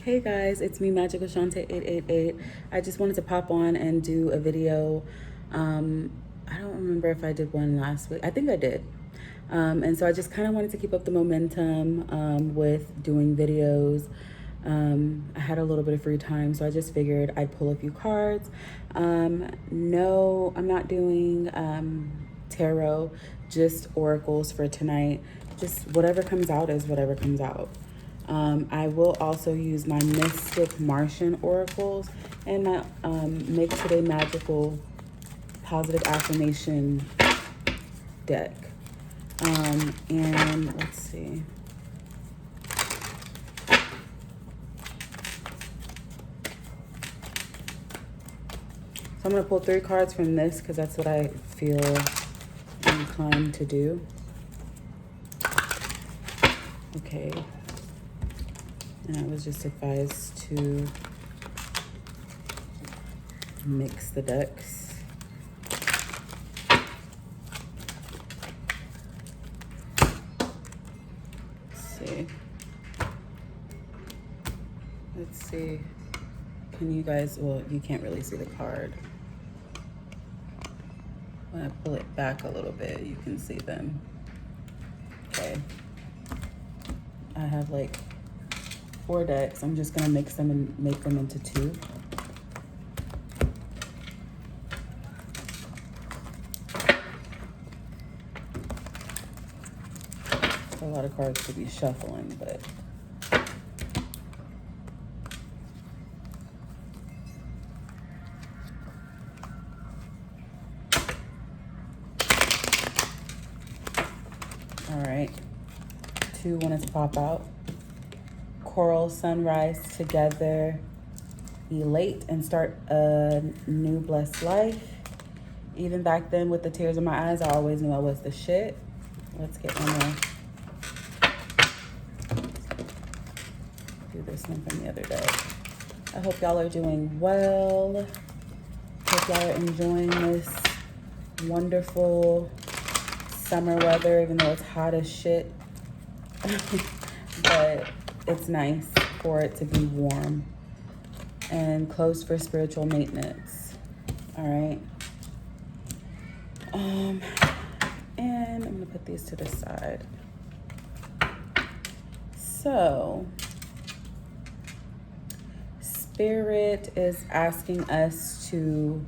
Hey guys, it's me, Magical Shante 888. I just wanted to pop on and do a video. I don't remember if I did one last week. I think I did. And so I just kind of wanted to keep up the momentum with doing videos. I had a little bit of free time, so I just figured I'd pull a few cards. No, I'm not doing tarot, just oracles for tonight. Just whatever comes out is whatever comes out. I will also use my Mystic Martian oracles and my Make Today Magical positive affirmation deck. And let's see. So I'm going to pull 3 cards from this because that's what I feel inclined to do. Okay. And I was just advised to mix the decks. Let's see. Can you guys, well, you can't really see the card. When I pull it back a little bit, you can see them. Okay. I have like 4 decks. I'm just gonna mix them and make them into 2. A lot of cards to be shuffling, but all right. 2 wanted to pop out. Coral sunrise together, elate and start a new blessed life. Even back then with the tears in my eyes, I always knew I was the shit. Let's get one more. Do this one from the other day. I hope y'all are doing well. Hope y'all are enjoying this wonderful summer weather, even though it's hot as shit. But it's nice for it to be warm. And closed for spiritual maintenance. All right. And I'm gonna put these to the side. So, Spirit is asking us to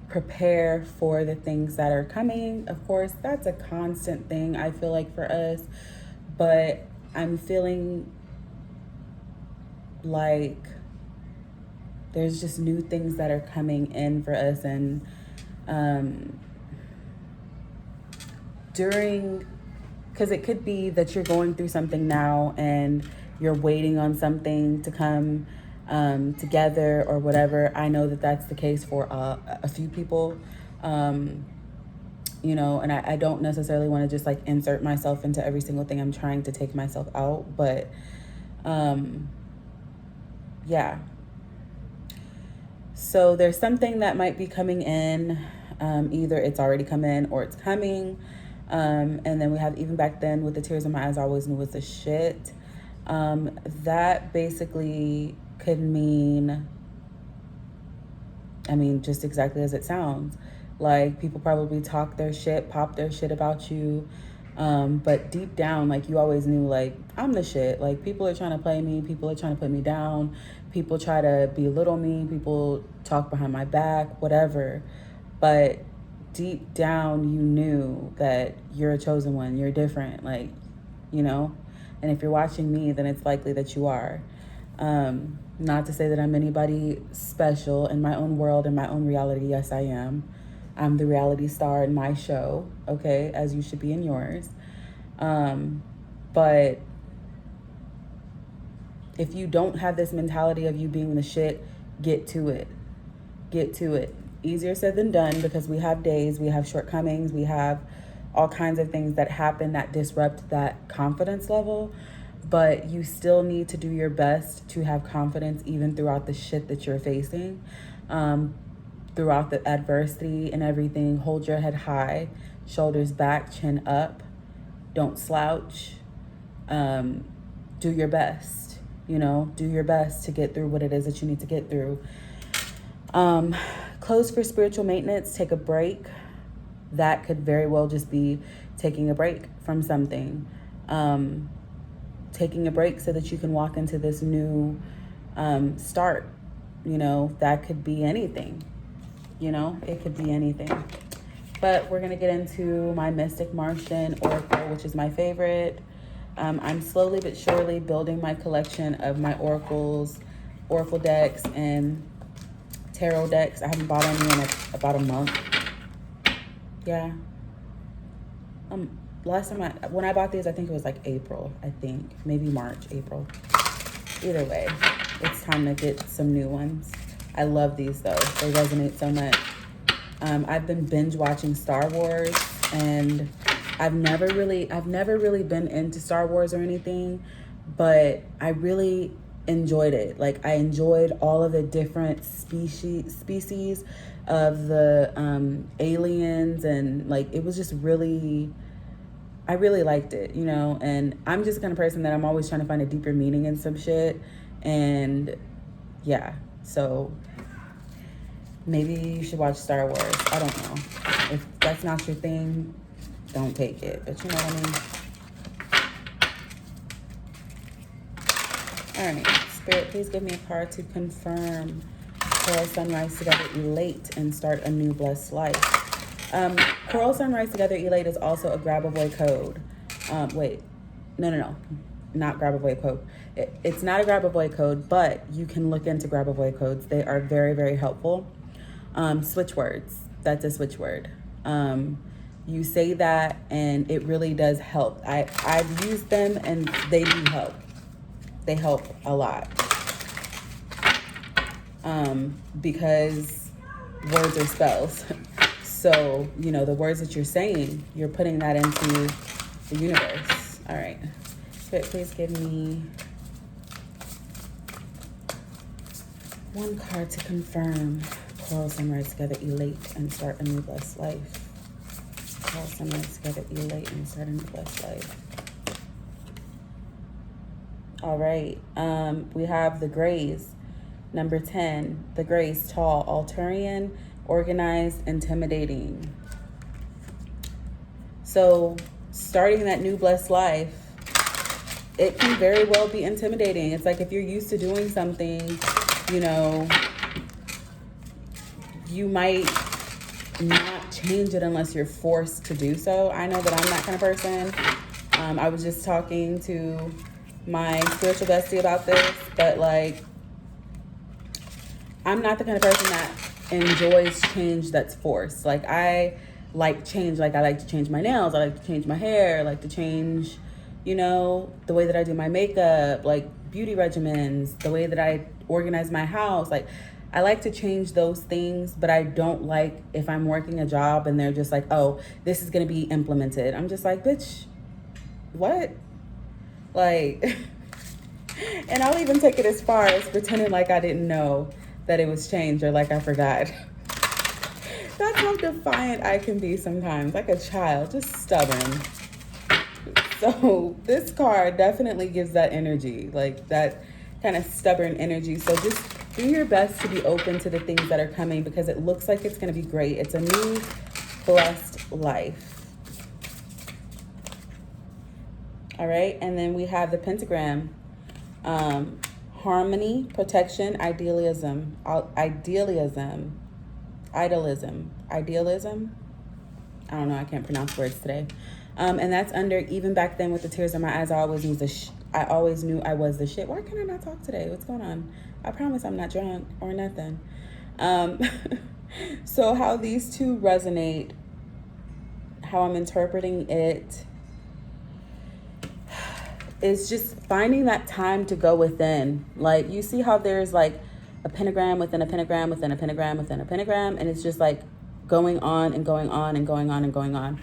prepare for the things that are coming. Of course, that's a constant thing, I feel like, for us. But I'm feeling like there's just new things that are coming in for us. And because it could be that you're going through something now and you're waiting on something to come together or whatever. I know that that's the case for a few people, you know, and I don't necessarily want to just like insert myself into every single thing. I'm trying to take myself out, but yeah. So there's something that might be coming in. Either it's already come in or it's coming. And then we have, even back then with the tears in my eyes, I always knew was the shit. That basically could mean, just exactly as it sounds. Like, people probably talk their shit, pop their shit about you. But deep down, like, you always knew, like, I'm the shit. Like, people are trying to play me. People are trying to put me down. People try to belittle me. People talk behind my back, whatever. But deep down, you knew that you're a chosen one. You're different, like, you know? And if you're watching me, then it's likely that you are. Not to say that I'm anybody special in my own world, in my own reality. Yes, I am. I'm the reality star in my show, okay, as you should be in yours. But if you don't have this mentality of you being the shit, get to it. Get to it. Easier said than done, because we have days, we have shortcomings, we have all kinds of things that happen that disrupt that confidence level. But you still need to do your best to have confidence even throughout the shit that you're facing. Throughout the adversity and everything, hold your head high, shoulders back, chin up. Don't slouch. Do your best. You know, do your best to get through what it is that you need to get through. Close for spiritual maintenance, take a break. That could very well just be taking a break from something. Taking a break so that you can walk into this new start. You know, that could be anything. You know, it could be anything. But we're going to get into my Mystic Martian Oracle, which is my favorite. I'm slowly but surely building my collection of my oracles, oracle decks, and tarot decks. I haven't bought any in about a month. Yeah. Last time when I bought these, I think it was like April, I think. Maybe March, April. Either way, it's time to get some new ones. I love these though. They resonate so much. I've been binge watching Star Wars, and I've never really been into Star Wars or anything, but I really enjoyed it. Like, I enjoyed all of the different species of the aliens, and like, it was just really, I really liked it, you know. And I'm just the kind of person that I'm always trying to find a deeper meaning in some shit. And yeah, so maybe you should watch Star Wars. I don't know. If that's not your thing, don't take it. But you know what I mean? All right. Spirit, please give me a card to confirm Coral Sunrise Together Elate and start a new blessed life. Coral Sunrise Together Elate is also a grab-a-boy code. Wait. No. Not grab-a-boy code. It's not a grab-a-boy code, but you can look into grab-a-boy codes. They are very, very helpful. Switch words. That's a switch word. You say that and it really does help. I've used them and they do help. They help a lot. Because words are spells. So, you know, the words that you're saying, you're putting that into the universe. All right. Spirit, please give me one card to confirm Coral Sunrise Together Elate and start a new blessed life. Coral Sunrise Together Elate and start a new blessed life. All right. We have the Grays. Number 10, the Grays, tall, Alturian, organized, intimidating. So starting that new blessed life, it can very well be intimidating. It's like if you're used to doing something, you know, you might not change it unless you're forced to do so. I know that I'm that kind of person. I was just talking to my spiritual bestie about this, but like, I'm not the kind of person that enjoys change that's forced. Like, I like change. Like, I like to change my nails. I like to change my hair. I like to change, you know, the way that I do my makeup, like beauty regimens, the way that I organize my house. Like, I like to change those things, but I don't like if I'm working a job and they're just like, oh, this is going to be implemented. I'm just like, bitch, what? Like, and I'll even take it as far as pretending like I didn't know that it was changed or like I forgot. That's how defiant I can be sometimes, like a child, just stubborn. So this card definitely gives that energy, like that kind of stubborn energy. So just do your best to be open to the things that are coming, because it looks like it's going to be great. It's a new blessed life. All right. And then we have the pentagram. Harmony, protection, idealism. I don't know. I can't pronounce words today. And that's under, even back then with the tears in my eyes, I always knew I was the shit. Why can I not talk today? What's going on? I promise I'm not drunk or nothing. So how these two resonate, how I'm interpreting it, is just finding that time to go within. Like, you see how there's like a pentagram within a pentagram within a pentagram within a pentagram, and it's just like going on and going on and going on and going on.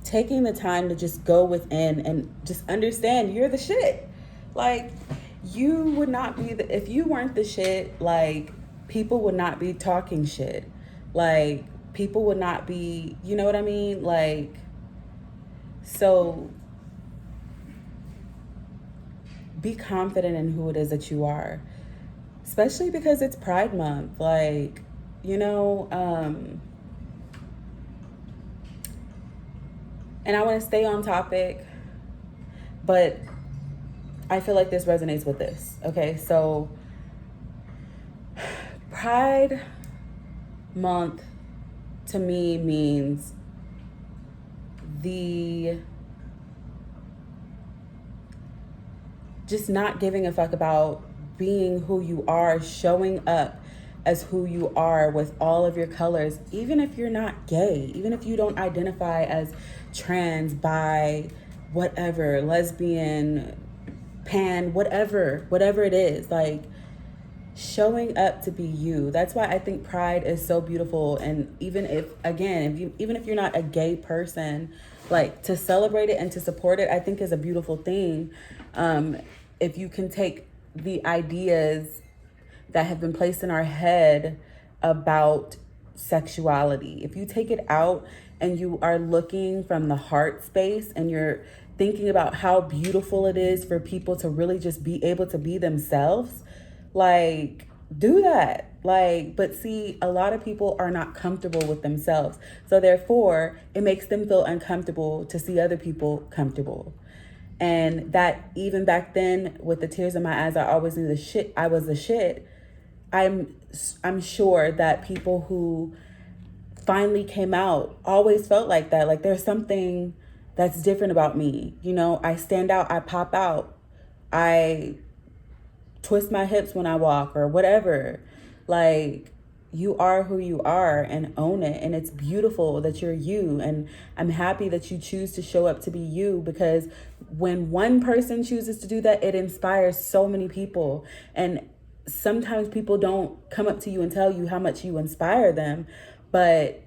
Taking the time to just go within and just understand you're the shit. Like, you would not be if you weren't the shit, like, people would not be talking shit. Like, people would not be, you know what I mean? Like, so be confident in who it is that you are, especially because it's Pride Month. Like, you know, and I want to stay on topic, but I feel like this resonates with this. Okay, so Pride Month to me means just not giving a fuck about being who you are, showing up as who you are with all of your colors, even if you're not gay, even if you don't identify as trans, bi, whatever, lesbian, pan, whatever it is, like showing up to be you. That's why I think Pride is so beautiful. And even if, again, even if you're not a gay person, like to celebrate it and to support it, I think is a beautiful thing. If you can take the ideas that have been placed in our head about sexuality, if you take it out and you are looking from the heart space and you're thinking about how beautiful it is for people to really just be able to be themselves, like, do that. Like, but see, a lot of people are not comfortable with themselves. So therefore, it makes them feel uncomfortable to see other people comfortable. And that even back then, with the tears in my eyes, I always knew I was the shit. I'm sure that people who finally came out always felt like that. Like, there's something that's different about me. You know, I stand out, I pop out, I twist my hips when I walk or whatever. Like, you are who you are and own it. And it's beautiful that you're you. And I'm happy that you choose to show up to be you, because when one person chooses to do that, it inspires so many people. And sometimes people don't come up to you and tell you how much you inspire them, but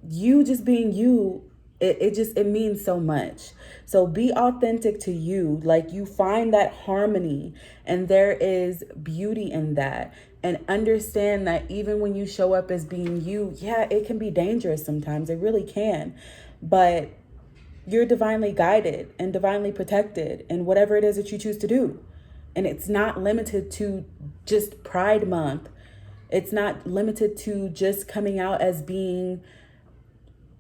you just being you, it means so much. So be authentic to you. Like, you find that harmony, and there is beauty in that. And understand that even when you show up as being you, yeah, it can be dangerous sometimes. It really can. But you're divinely guided and divinely protected in whatever it is that you choose to do. And it's not limited to just Pride Month. It's not limited to just coming out as being,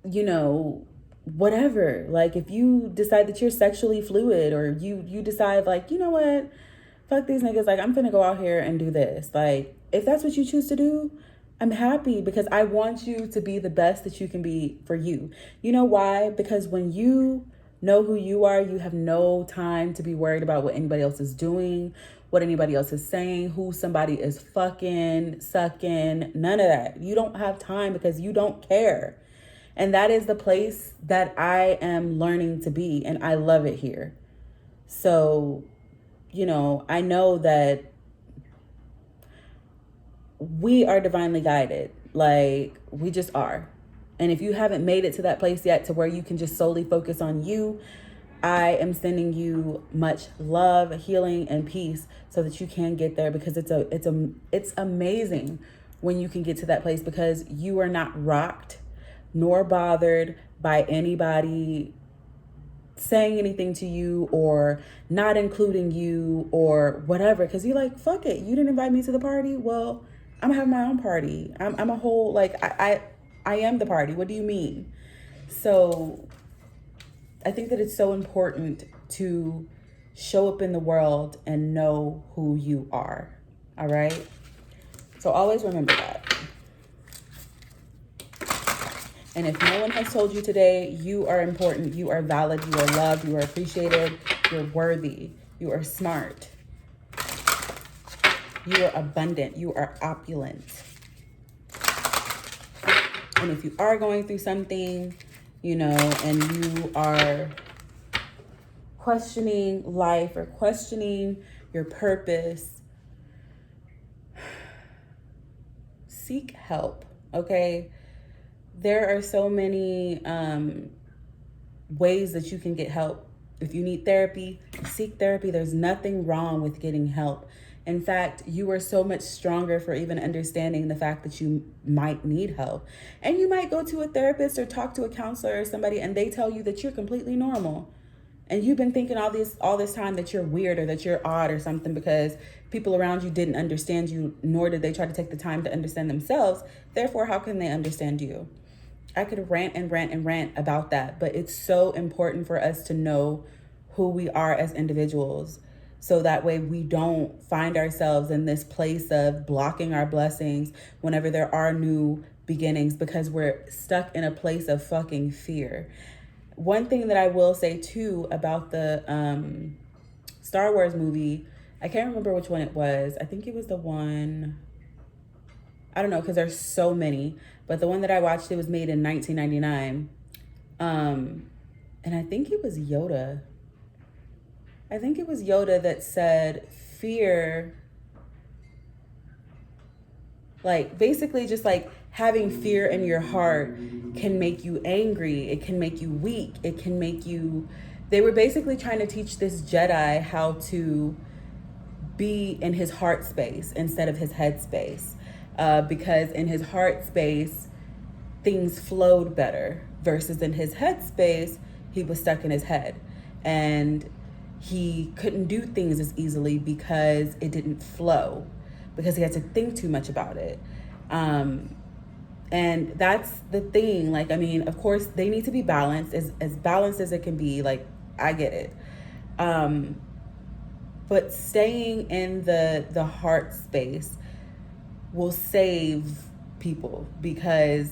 you know, whatever. Like, if you decide that you're sexually fluid, or you decide, like, you know what, fuck these niggas, like, I'm finna go out here and do this. Like, if that's what you choose to do, I'm happy, because I want you to be the best that you can be for you. You know why? Because when you know who you are, you have no time to be worried about what anybody else is doing, what anybody else is saying, who somebody is fucking, sucking, none of that. You don't have time, because you don't care. And that is the place that I am learning to be, and I love it here. So, you know, I know that we are divinely guided. Like, we just are. And if you haven't made it to that place yet to where you can just solely focus on you, I am sending you much love, healing, and peace so that you can get there, because it's amazing when you can get to that place, because you are not rocked nor bothered by anybody saying anything to you or not including you or whatever, because you're like, fuck it, you didn't invite me to the party, well, I'm gonna have my own party. I'm a whole, like, I am the party. What do you mean? So I think that it's so important to show up in the world and know who you are. All right? So always remember that. And if no one has told you today, you are important, you are valid, you are loved, you are appreciated, you're worthy, you are smart, you are abundant, you are opulent. And if you are going through something, you know, and you are questioning life or questioning your purpose, seek help, okay? There are so many ways that you can get help. If you need therapy, seek therapy. There's nothing wrong with getting help. In fact, you are so much stronger for even understanding the fact that you might need help. And you might go to a therapist or talk to a counselor or somebody, and they tell you that you're completely normal. And you've been thinking all this time that you're weird or that you're odd or something because people around you didn't understand you, nor did they try to take the time to understand themselves. Therefore, how can they understand you? I could rant and rant and rant about that, but it's so important for us to know who we are as individuals, so that way we don't find ourselves in this place of blocking our blessings whenever there are new beginnings, because we're stuck in a place of fucking fear. One thing that I will say too about the Star Wars movie, I can't remember which one it was. I think it was the one, I don't know, because there's so many, but the one that I watched, it was made in 1999. And I think it was Yoda. I think it was Yoda that said fear, like basically just like having fear in your heart can make you angry. It can make you weak. It can make you, they were basically trying to teach this Jedi how to be in his heart space instead of his head space. Because in his heart space, things flowed better versus in his head space, he was stuck in his head. And he couldn't do things as easily because it didn't flow, because he had to think too much about it. And that's the thing. Like, I mean, of course, they need to be balanced, as balanced as it can be. Like, I get it. But staying in the heart space will save people, because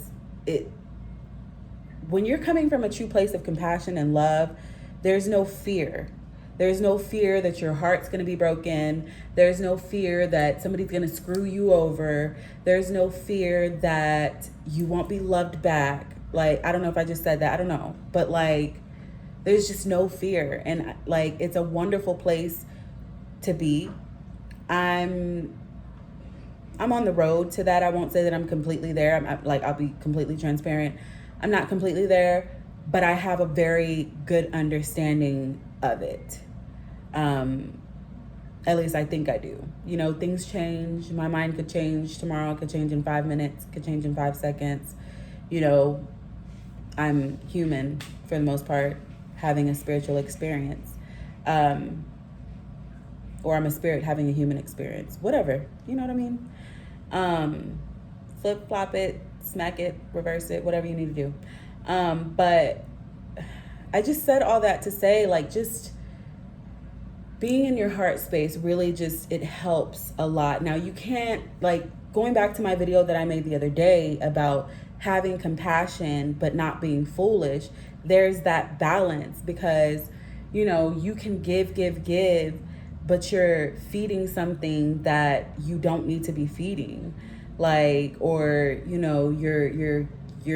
when you're coming from a true place of compassion and love, there's no fear. There's no fear that your heart's going to be broken. There's no fear that somebody's going to screw you over. There's no fear that you won't be loved back. Like, I don't know if I just said that. I don't know. But like, there's just no fear. And like, it's a wonderful place to be. I'm on the road to that. I won't say that I'm completely there. I'll be completely transparent. I'm not completely there, but I have a very good understanding of it. At least I think I do. You know, things change. My mind could change tomorrow, could change in 5 minutes, could change in 5 seconds. You know, I'm human for the most part, having a spiritual experience. Or I'm a spirit having a human experience. Whatever. You know what I mean? Flip, flop it, smack it, reverse it, whatever you need to do. But I just said all that to say, like, just being in your heart space really just, it helps a lot. Now, you can't, like, going back to my video that I made the other day about having compassion but not being foolish, there's that balance, because, you know, you can give, but you're feeding something that you don't need to be feeding. Like, or, you know, you're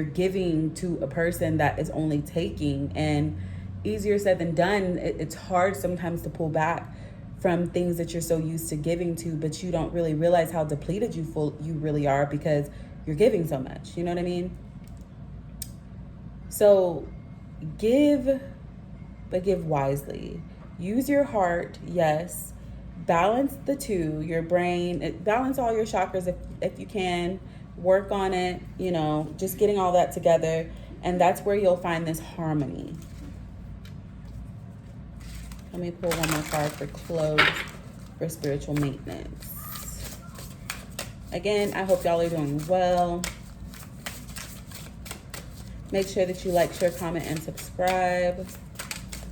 giving to a person that is only taking, and easier said than done. It's hard sometimes to pull back from things that you're so used to giving to, but you don't really realize how depleted you really are because you're giving so much. You know what I mean? So give, but give wisely. Use your heart, yes. Balance the two, your brain, balance all your chakras if you can. Work on it, you know, just getting all that together. And that's where you'll find this harmony. Let me pull one more card for close for spiritual maintenance. Again, I hope y'all are doing well. Make sure that you like, share, comment, and subscribe.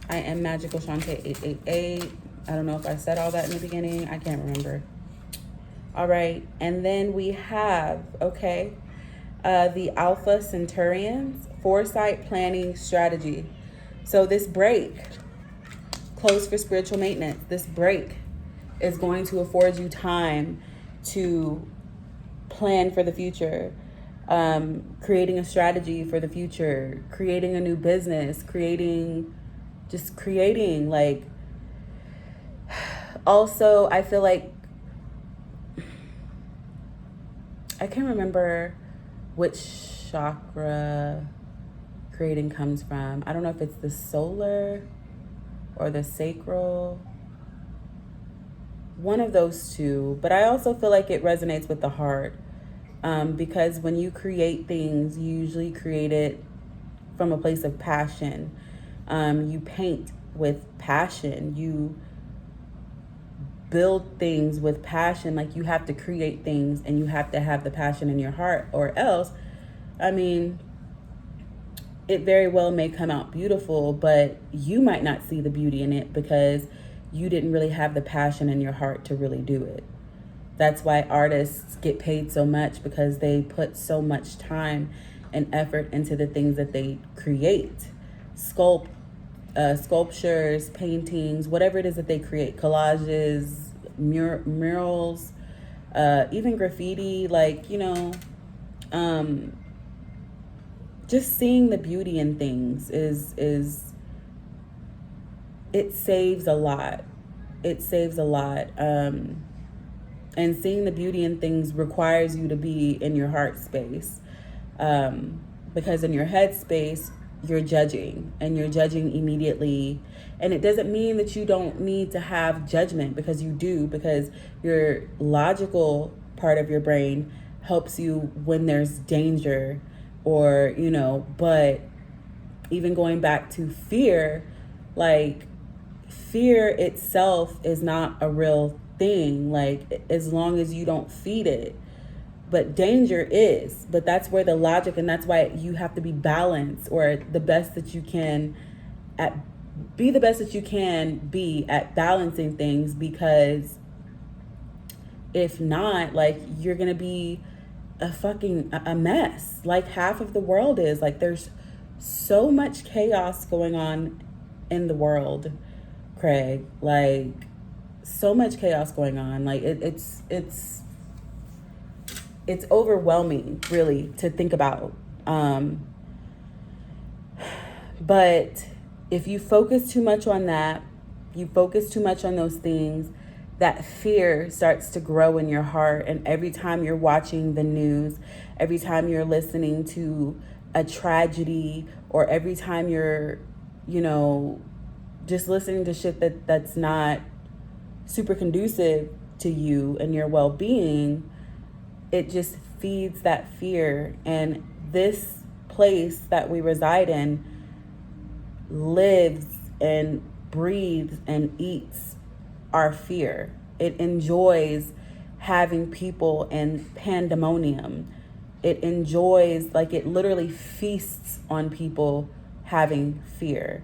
I am Magical Shantae 888. I don't know if I said all that in the beginning. I can't remember. All right. And then we have, the Alpha Centurions, foresight, planning, strategy. So this break, close for spiritual maintenance, this break is going to afford you time to plan for the future, creating a strategy for the future, creating a new business, creating, like, also, I feel like, I can't remember which chakra creating comes from. I don't know if it's the solar or the sacral, one of those two, but I also feel like it resonates with the heart, because when you create things, you usually create it from a place of passion. You paint with passion. You build things with passion. Like, you have to create things and you have to have the passion in your heart, or else, I mean, it very well may come out beautiful, but you might not see the beauty in it because you didn't really have the passion in your heart to really do it. That's why artists get paid so much, because they put so much time and effort into the things that they create. Sculptures, paintings, whatever it is that they create, collages, murals, even graffiti, like, just seeing the beauty in things is it saves a lot. It saves a lot. And seeing the beauty in things requires you to be in your heart space. Because in your head space, you're judging, and you're judging immediately. And it doesn't mean that you don't need to have judgment, because you do, because your logical part of your brain helps you when there's danger, or, but even going back to fear, like, fear itself is not a real thing, like, as long as you don't feed it. But danger is. But that's where the logic, and that's why you have to be balanced, or the best that you can be the best that you can be at balancing things, because if not, like, you're gonna be a mess, like half of the world is. Like, there's so much chaos going on in the world, Craig. Like, so much chaos going on. Like, it's overwhelming, really, to think about. But if you focus too much on that, you focus too much on those things, that fear starts to grow in your heart. And every time you're watching the news, every time you're listening to a tragedy, or every time you're, just listening to shit that's not super conducive to you and your well-being, it just feeds that fear. And this place that we reside in lives and breathes and eats our fear. It enjoys having people in pandemonium. It enjoys, like, it literally feasts on people having fear.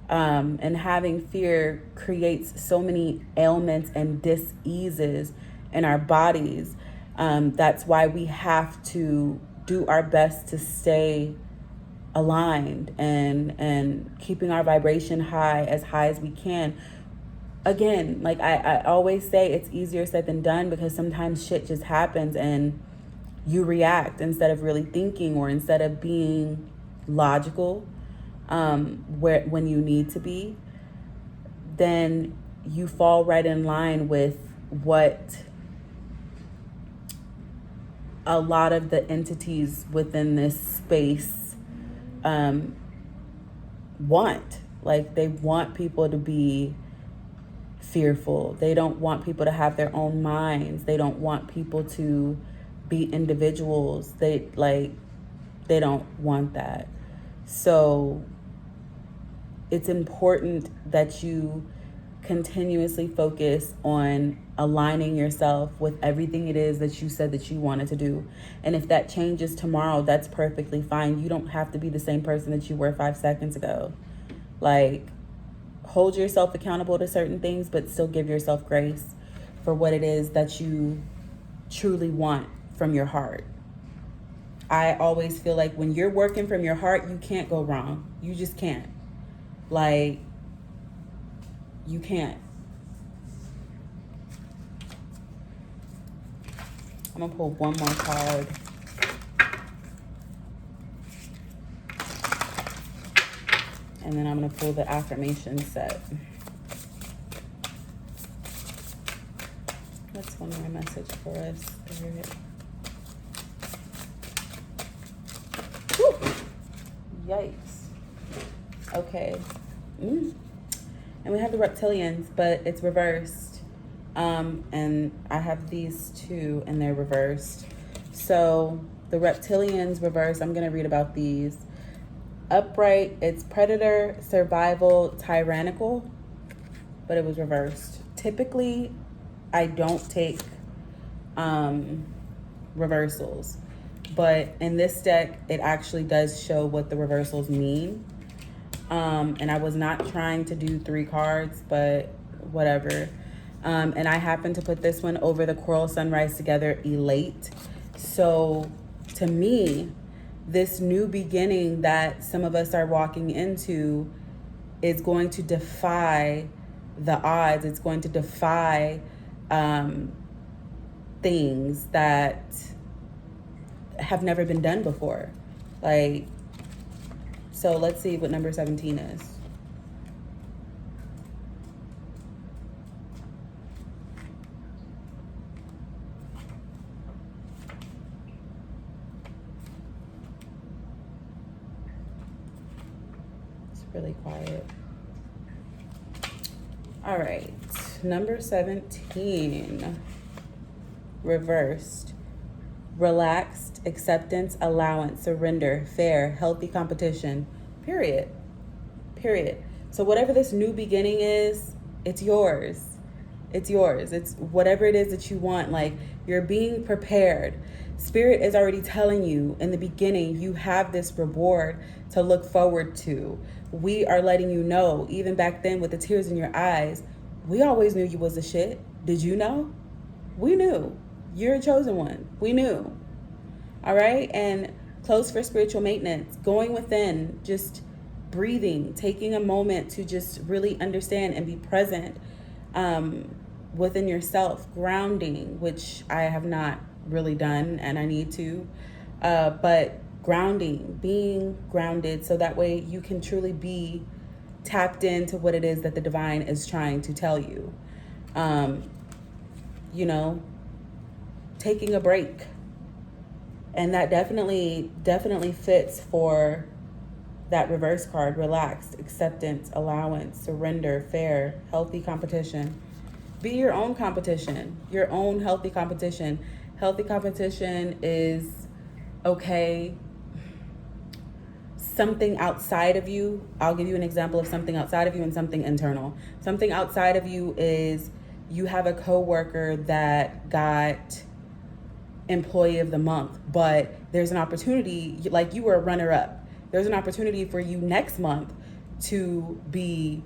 And having fear creates so many ailments and dis-eases in our bodies. That's why we have to do our best to stay aligned and keeping our vibration high as we can. Again, like I always say, it's easier said than done, because sometimes shit just happens and you react instead of really thinking, or instead of being logical, when you need to be. Then you fall right in line with what a lot of the entities within this space want. Like, they want people to be fearful. They don't want people to have their own minds. They don't want people to be individuals. They don't want that. So it's important that you continuously focus on aligning yourself with everything it is that you said that you wanted to do. And if that changes tomorrow, that's perfectly fine. You don't have to be the same person that you were 5 seconds ago. Like, hold yourself accountable to certain things, but still give yourself grace for what it is that you truly want from your heart. I always feel like when you're working from your heart, you can't go wrong. You just can't. Like, you can't. I'm gonna pull one more card. And then I'm gonna pull the affirmation set. What's one more message for us? Whew. Yikes. Okay. And we have the reptilians, but it's reversed. And I have these two, and they're reversed. So the reptilians reversed, I'm going to read about these. Upright, it's predator, survival, tyrannical, but it was reversed. Typically, I don't take reversals, but in this deck, it actually does show what the reversals mean. And I was not trying to do 3 cards, but whatever. And I happened to put this one over the Coral Sunrise Together Elate. So to me, this new beginning that some of us are walking into is going to defy the odds. It's going to defy things that have never been done before. Like, so let's see what number 17 is. It's really quiet. All right, number 17, reversed. Relaxed, acceptance, allowance, surrender, fair, healthy competition, period. Period. So whatever this new beginning is, it's yours. It's yours. It's whatever it is that you want. Like, you're being prepared. Spirit is already telling you in the beginning, you have this reward to look forward to. We are letting you know, even back then with the tears in your eyes, we always knew you was a shit. Did you know? We knew. You're a chosen one. We knew. All right. And close for spiritual maintenance, going within, just breathing, taking a moment to just really understand and be present within yourself, grounding, which I have not really done and I need to, but grounding, being grounded so that way you can truly be tapped into what it is that the divine is trying to tell you. You know, taking a break. And that definitely fits for that reverse card. Relaxed, acceptance, allowance, surrender, fair, healthy competition. Be your own competition, your own healthy competition. Healthy competition is, okay, something outside of you. I'll give you an example of something outside of you and something internal. Something outside of you is you have a coworker that got employee of the month, but there's an opportunity, like you were a runner up. There's an opportunity for you next month to be,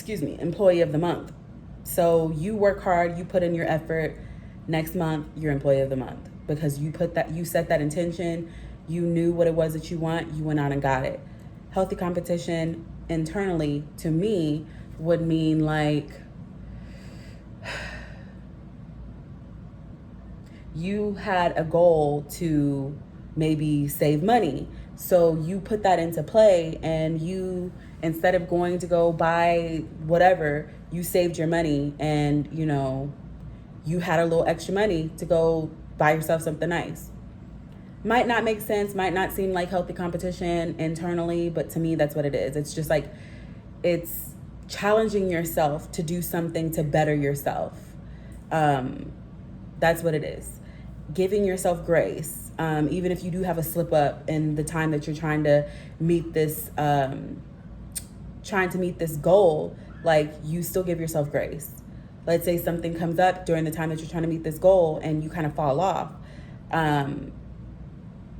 employee of the month. So you work hard, you put in your effort. Next month, you're employee of the month because you set that intention. You knew what it was that you want. You went out and got it. Healthy competition internally to me would mean like, you had a goal to maybe save money. So you put that into play and you, instead of going to go buy whatever, you saved your money and, you know, you had a little extra money to go buy yourself something nice. Might not make sense, might not seem like healthy competition internally, but to me, that's what it is. It's just like, it's challenging yourself to do something to better yourself. That's what it is. Giving yourself grace, even if you do have a slip up in the time that you're trying to meet this goal, like, you still give yourself grace. Let's say something comes up during the time that you're trying to meet this goal and you kind of fall off.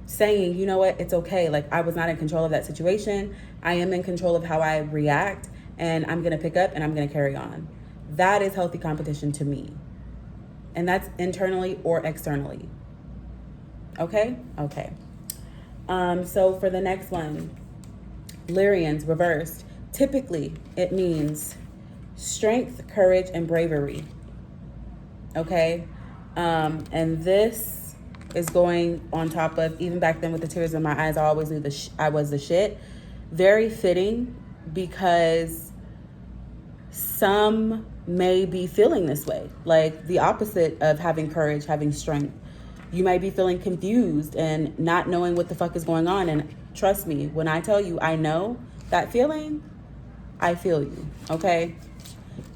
Saying, you know what, it's okay. Like, I was not in control of that situation. I am in control of how I react, and I'm going to pick up and I'm going to carry on. That is healthy competition to me. And that's internally or externally. Okay? Okay. So for the next one, Lyrians reversed. Typically, it means strength, courage, and bravery. Okay? And this is going on top of, even back then with the tears in my eyes, I always knew I was the shit. Very fitting, because some may be feeling this way, like the opposite of having courage, having strength. You might be feeling confused and not knowing what the fuck is going on. And trust me, when I tell you I know that feeling, I feel you, okay?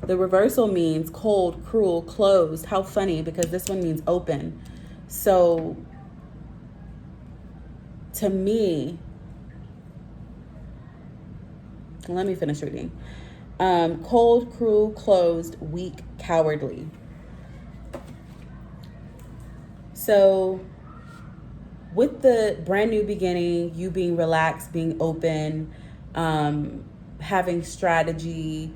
The reversal means cold, cruel, closed. How funny, because this one means open. So to me, Let me finish reading. Cold, cruel, closed, weak, cowardly. So with the brand new beginning, you being relaxed, being open, having strategy,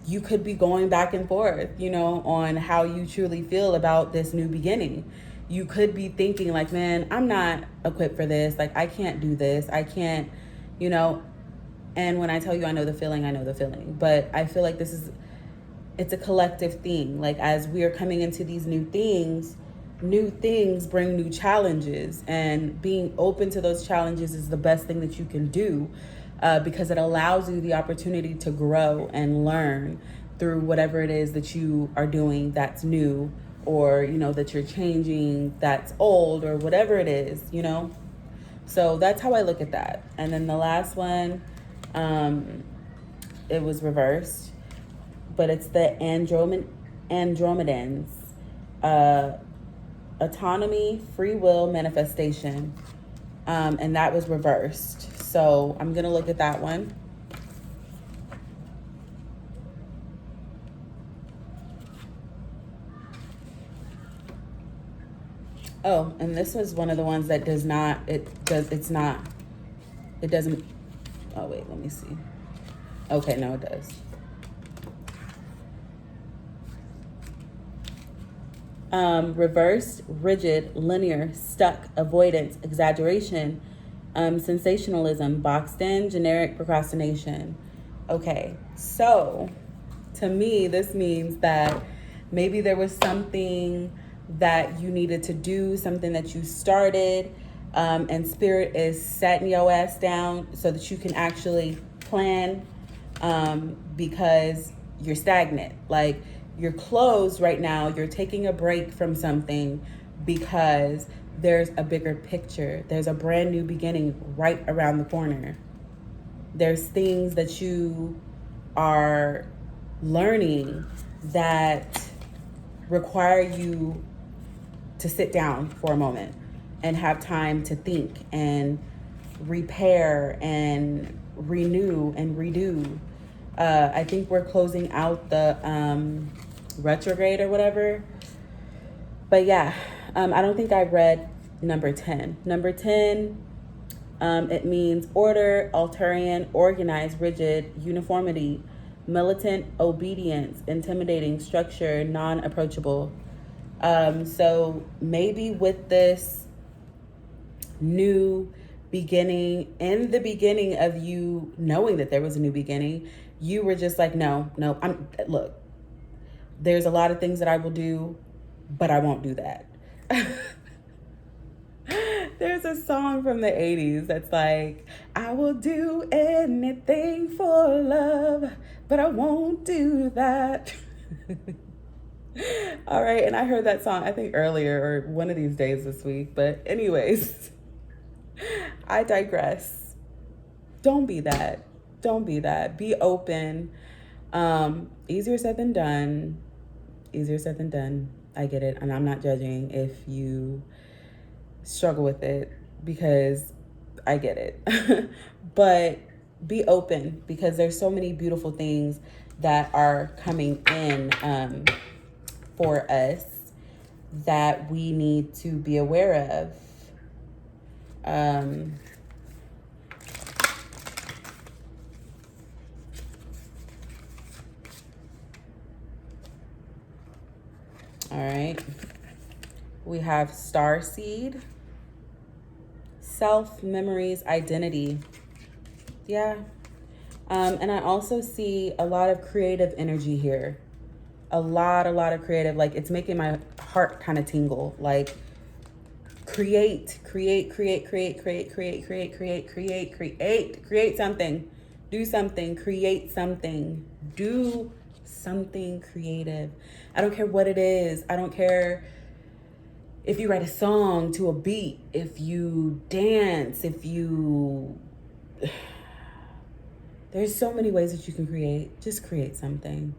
you could be going back and forth, on how you truly feel about this new beginning. You could be thinking like, man, I'm not equipped for this. Like, I can't do this. I can't, you know. And when I tell you I know the feeling, I know the feeling. But I feel like it's a collective thing. Like, as we are coming into these new things bring new challenges. And being open to those challenges is the best thing that you can do. Because it allows you the opportunity to grow and learn through whatever it is that you are doing that's new, or that you're changing that's old, or whatever it is. So that's how I look at that. And then the last one, it was reversed, but it's the Andromedans, autonomy, free will, manifestation. And that was reversed. So I'm going to look at that one. Oh, and this was one of the ones that doesn't, oh wait, let me see. Okay, no, it does. Reversed, rigid, linear, stuck, avoidance, exaggeration, sensationalism, boxed in, generic, procrastination. Okay, so to me, this means that maybe there was something that you needed to do, something that you started, and spirit is setting your ass down so that you can actually plan, because you're stagnant. Like, you're closed right now. You're taking a break from something because there's a bigger picture. There's a brand new beginning right around the corner. There's things that you are learning that require you to sit down for a moment and have time to think and repair and renew and redo. I think we're closing out the retrograde or whatever. But yeah, I don't think I read number 10. Number 10, it means order, altarian, organized, rigid, uniformity, militant, obedience, intimidating, structure, non-approachable. So maybe with this new beginning, in the beginning of you knowing that there was a new beginning, you were just like, no, look, there's a lot of things that I will do, but I won't do that. There's a song from the 80s that's like, I will do anything for love, but I won't do that. All right, and I heard that song, I think earlier or one of these days this week. But anyways, I digress. Don't be that. Don't be that. Be open. Easier said than done. Easier said than done. I get it. And I'm not judging if you struggle with it, because I get it. But be open, because there's so many beautiful things that are coming in for us that we need to be aware of. All right. We have star seed, self, memories, identity. Yeah. And I also see a lot of creative energy here. A lot of creative. Like, it's making my heart kind of tingle. Like, create something. Do something, create something. Do something creative. I don't care what it is. I don't care if you write a song to a beat, if you dance, if you... There's so many ways that you can create. Just create something.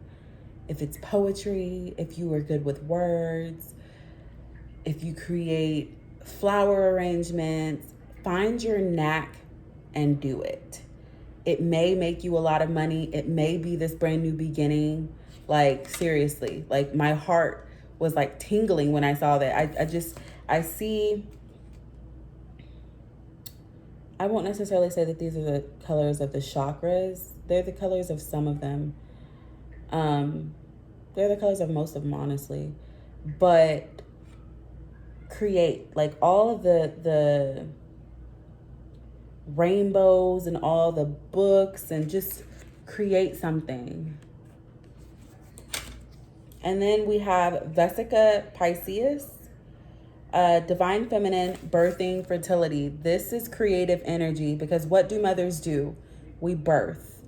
If it's poetry, if you are good with words, if you create flower arrangements, find your knack and do it. It may make you a lot of money. It may be this brand new beginning. Like, seriously, like my heart was like tingling when I saw that. I see, I won't necessarily say that these are the colors of the chakras. They're the colors of some of them. They're the colors of most of them, honestly. But create, like, all of the rainbows and all the books, and just create something. And then we have Vesica Pisces, divine feminine, birthing, fertility. This is creative energy, because what do mothers do? We birth.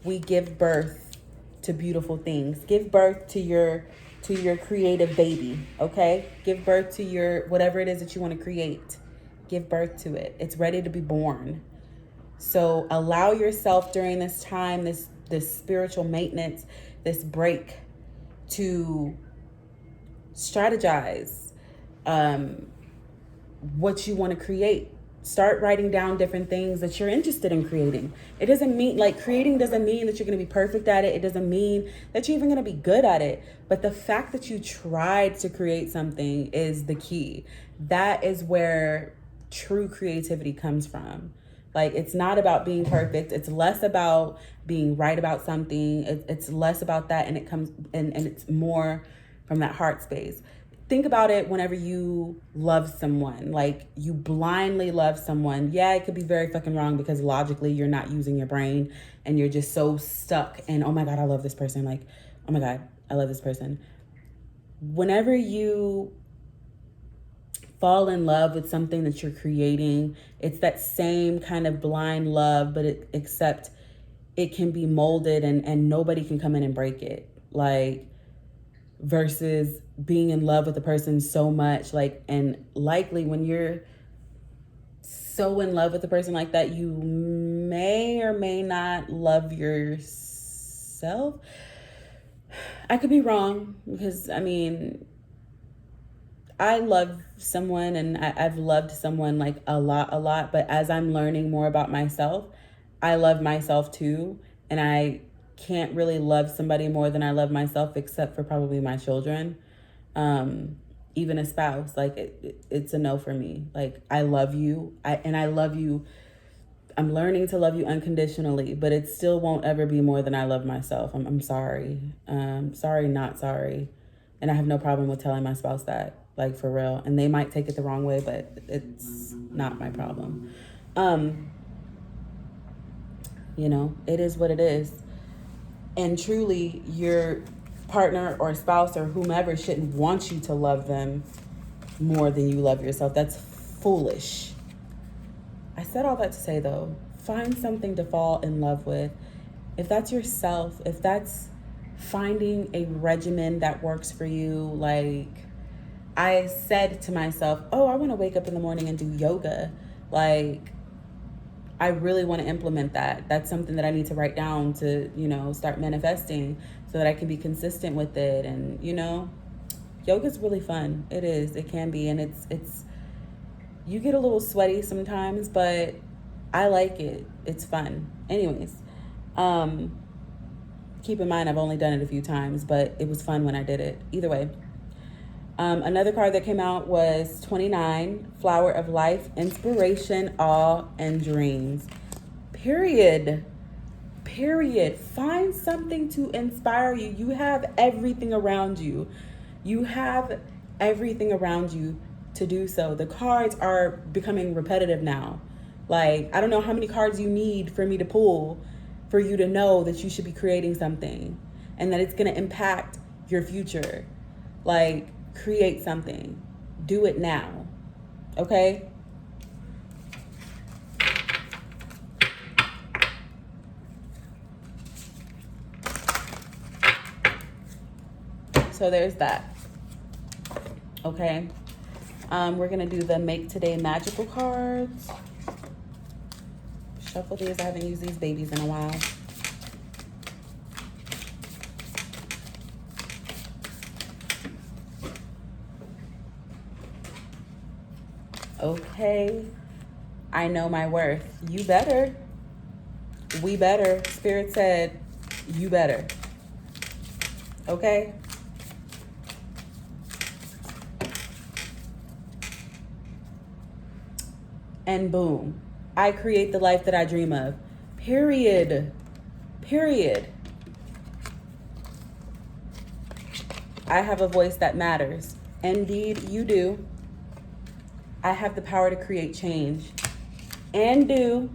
We give birth to beautiful things. Give birth to your creative baby, okay? Give birth to your whatever it is that you want to create. Give birth to it. It's ready to be born. So allow yourself during this time, this spiritual maintenance, this break, to strategize what you want to create. Start writing down different things that you're interested in creating. It doesn't mean, like, creating doesn't mean that you're going to be perfect at it. It doesn't mean that you're even going to be good at it. But the fact that you tried to create something is the key. That is where true creativity comes from. Like, it's not about being perfect. It's less about being right about something. It's less about that, and it comes and it's more from that heart space. Think about it whenever you love someone, like you blindly love someone. Yeah, it could be very fucking wrong, because logically you're not using your brain and you're just so stuck in, oh my God, I love this person. Like, oh my God, I love this person. Whenever you fall in love with something that you're creating, it's that same kind of blind love, but except it can be molded and nobody can come in and break it. Like, versus being in love with a person so much, like, and likely when you're so in love with a person like that, you may or may not love yourself. I could be wrong, because I mean, I love someone and I've loved someone like a lot, but as I'm learning more about myself, I love myself too, and I can't really love somebody more than I love myself, except for probably my children. Even a spouse, like it's a no for me. Like, I love you, I love you. I'm learning to love you unconditionally, but it still won't ever be more than I love myself. I'm sorry. Sorry, not sorry. And I have no problem with telling my spouse that, like, for real. And they might take it the wrong way, but it's not my problem. You know, it is what it is. And truly, your partner or spouse or whomever shouldn't want you to love them more than you love yourself. That's foolish. I said all that to say, though, find something to fall in love with. If that's yourself, if that's finding a regimen that works for you, like, I said to myself, oh, I want to wake up in the morning and do yoga. Like, I really want to implement that. That's something that I need to write down to, you know, start manifesting so that I can be consistent with it. And, you know, yoga's really fun. It is. It can be. And it's you get a little sweaty sometimes, but I like it. It's fun. Anyways, keep in mind, I've only done it a few times, but it was fun when I did it. Either way. Another card that came out was 29, Flower of Life, Inspiration, Awe, and Dreams. Period. Find something to inspire you. You have everything around you. You have everything around you to do so. The cards are becoming repetitive now. Like, I don't know how many cards you need for me to pull for you to know that you should be creating something and that it's going to impact your future. Like, create something. Do it now. Okay? So there's that. Okay? We're going to do the Make Today Magical cards. Shuffle these. I haven't used these babies in a while. Okay, I know my worth. You better. We better. Spirit said, you better. Okay? And boom, I create the life that I dream of. Period. Period. I have a voice that matters. Indeed, you do. I have the power to create change. And do.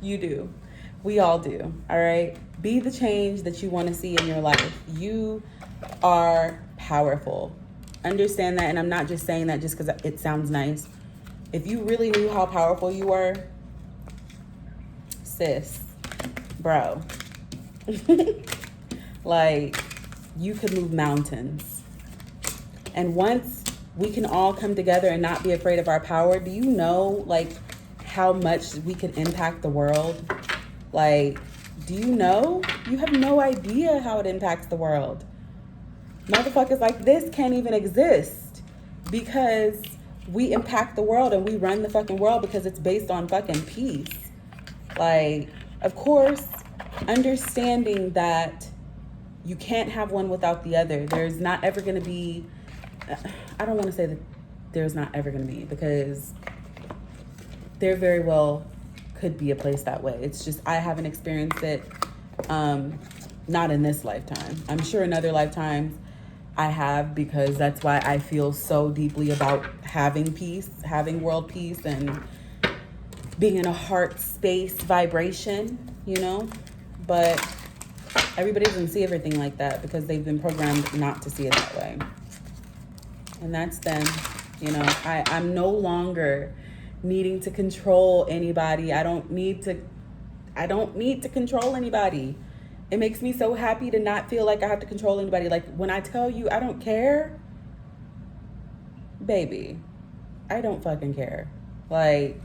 You do. We all do. All right? Be the change that you want to see in your life. You are powerful. Understand that. And I'm not just saying that just because it sounds nice. If you really knew how powerful you were, sis, bro, like, you could move mountains. And once we can all come together and not be afraid of our power, do you know, like, how much we can impact the world? Like, do you know? You have no idea how it impacts the world. Motherfuckers like this can't even exist because we impact the world and we run the fucking world because it's based on fucking peace. Like, of course, understanding that you can't have one without the other. There's not ever going to be, I don't want to say that there's not ever going to be, because there very well could be a place that way. It's just I haven't experienced it, not in this lifetime. I'm sure in other lifetimes I have, because that's why I feel so deeply about having peace, having world peace, and being in a heart space vibration, you know? But everybody doesn't see everything like that because they've been programmed not to see it that way. And that's them, you know? I'm no longer needing to control anybody. I don't need to control anybody. It makes me so happy to not feel like I have to control anybody. Like, when I tell you I don't care, baby, I don't fucking care. Like,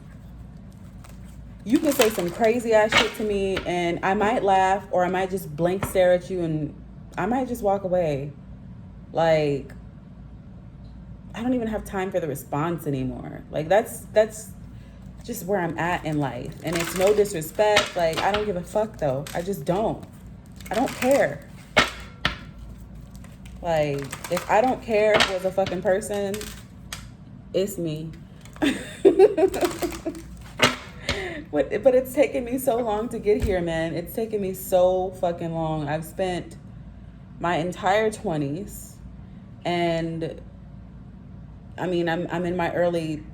you could say some crazy ass shit to me and I might laugh, or I might just blank stare at you and I might just walk away. Like, I don't even have time for the response anymore. Like, that's just where I'm at in life. And it's no disrespect. Like, I don't give a fuck though. I just don't. I don't care. Like, if I don't care as a fucking person, it's me. But it's taken me so long to get here, man. It's taken me so fucking long. I've spent my entire 20s, and I mean, I'm in my early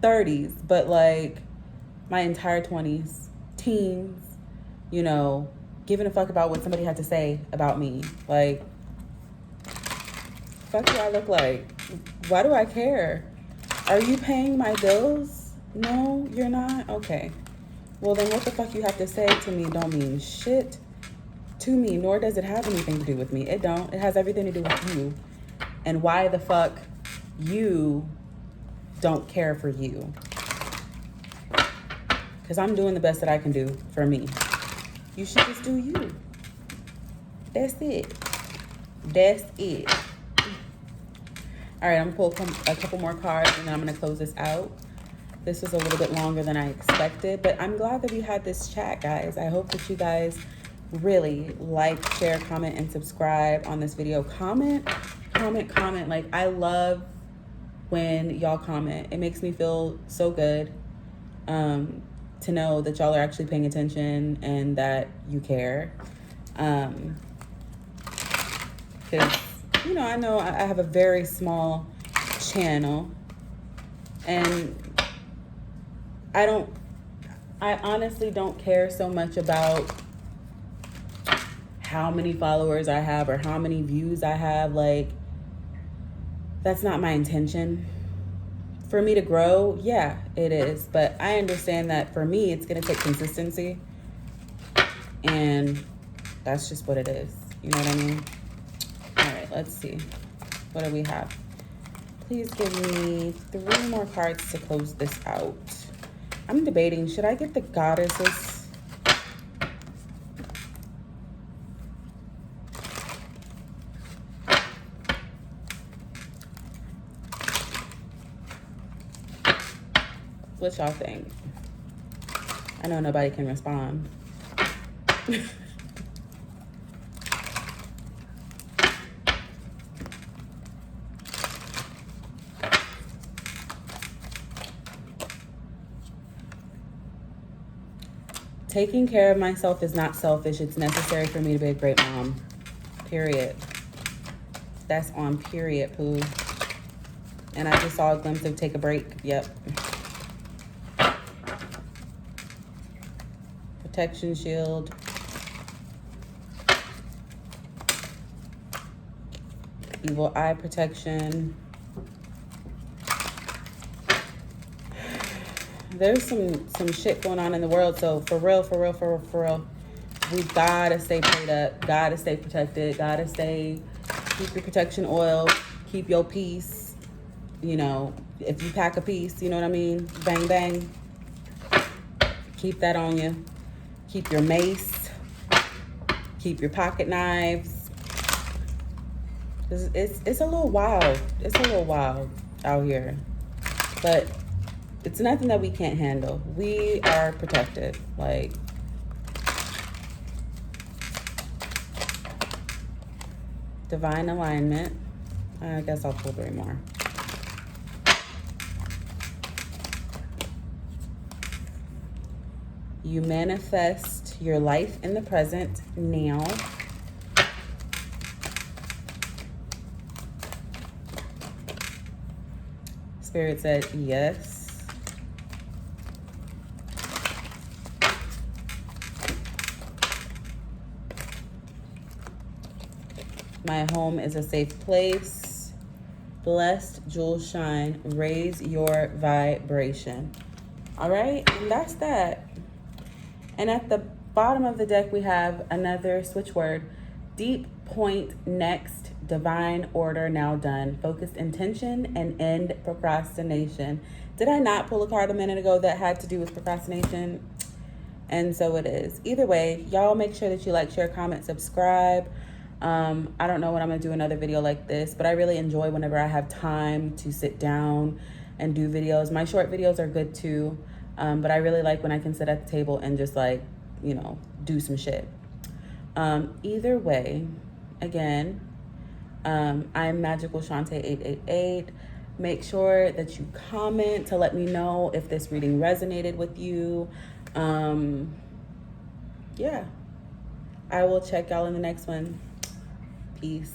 30s, but like my entire 20s, teens, you know, giving a fuck about what somebody had to say about me. Like, fuck do I look like? Why do I care? Are you paying my bills? No, you're not? Okay. Well, then what the fuck you have to say to me don't mean shit to me, nor does it have anything to do with me. It don't. It has everything to do with you. And why the fuck you don't care for you. Because I'm doing the best that I can do for me. You should just do you. That's it. That's it. All right, I'm going to pull a couple more cards and then I'm going to close this out. This was a little bit longer than I expected, but I'm glad that we had this chat, guys. I hope that you guys really like, share, comment, and subscribe on this video. Comment. Like, I love when y'all comment. It makes me feel so good to know that y'all are actually paying attention and that you care. Because, you know I have a very small channel, and I honestly don't care so much about how many followers I have or how many views I have. Like, that's not my intention. For me to grow, yeah, it is. But I understand that for me, it's going to take consistency. And that's just what it is. You know what I mean? All right, let's see. What do we have? Please give me 3 more cards to close this out. I'm debating, should I get the goddesses? What y'all think? I know nobody can respond. Taking care of myself is not selfish. It's necessary for me to be a great mom. Period. That's on period, poo. And I just saw a glimpse of take a break. Yep. Protection shield. Evil eye protection. There's some shit going on in the world. So for real, we gotta stay prayed up. Gotta stay protected. Gotta stay, keep your protection oil. Keep your peace. You know, if you pack a piece, you know what I mean? Bang, bang. Keep that on you. Keep your mace. Keep your pocket knives. It's a little wild. It's a little wild out here. But it's nothing that we can't handle. We are protected. Like, divine alignment. I guess I'll pull 3 more. You manifest your life in the present now. Spirit said yes. My home is a safe place. Blessed, jewels shine. Raise your vibration. All right, and that's that. And at the bottom of the deck, we have another switch word. Deep point next. Divine order now done. Focused intention and end procrastination. Did I not pull a card a minute ago that had to do with procrastination? And so it is. Either way, y'all make sure that you like, share, comment, subscribe. I don't know when I'm gonna do another video like this, but I really enjoy whenever I have time to sit down and do videos. My short videos are good too, but I really like when I can sit at the table and just like, you know, do some shit. Either way, again, I'm Magical Shante 888. Make sure that you comment to let me know if this reading resonated with you. Yeah, I will check y'all in the next one. Peace.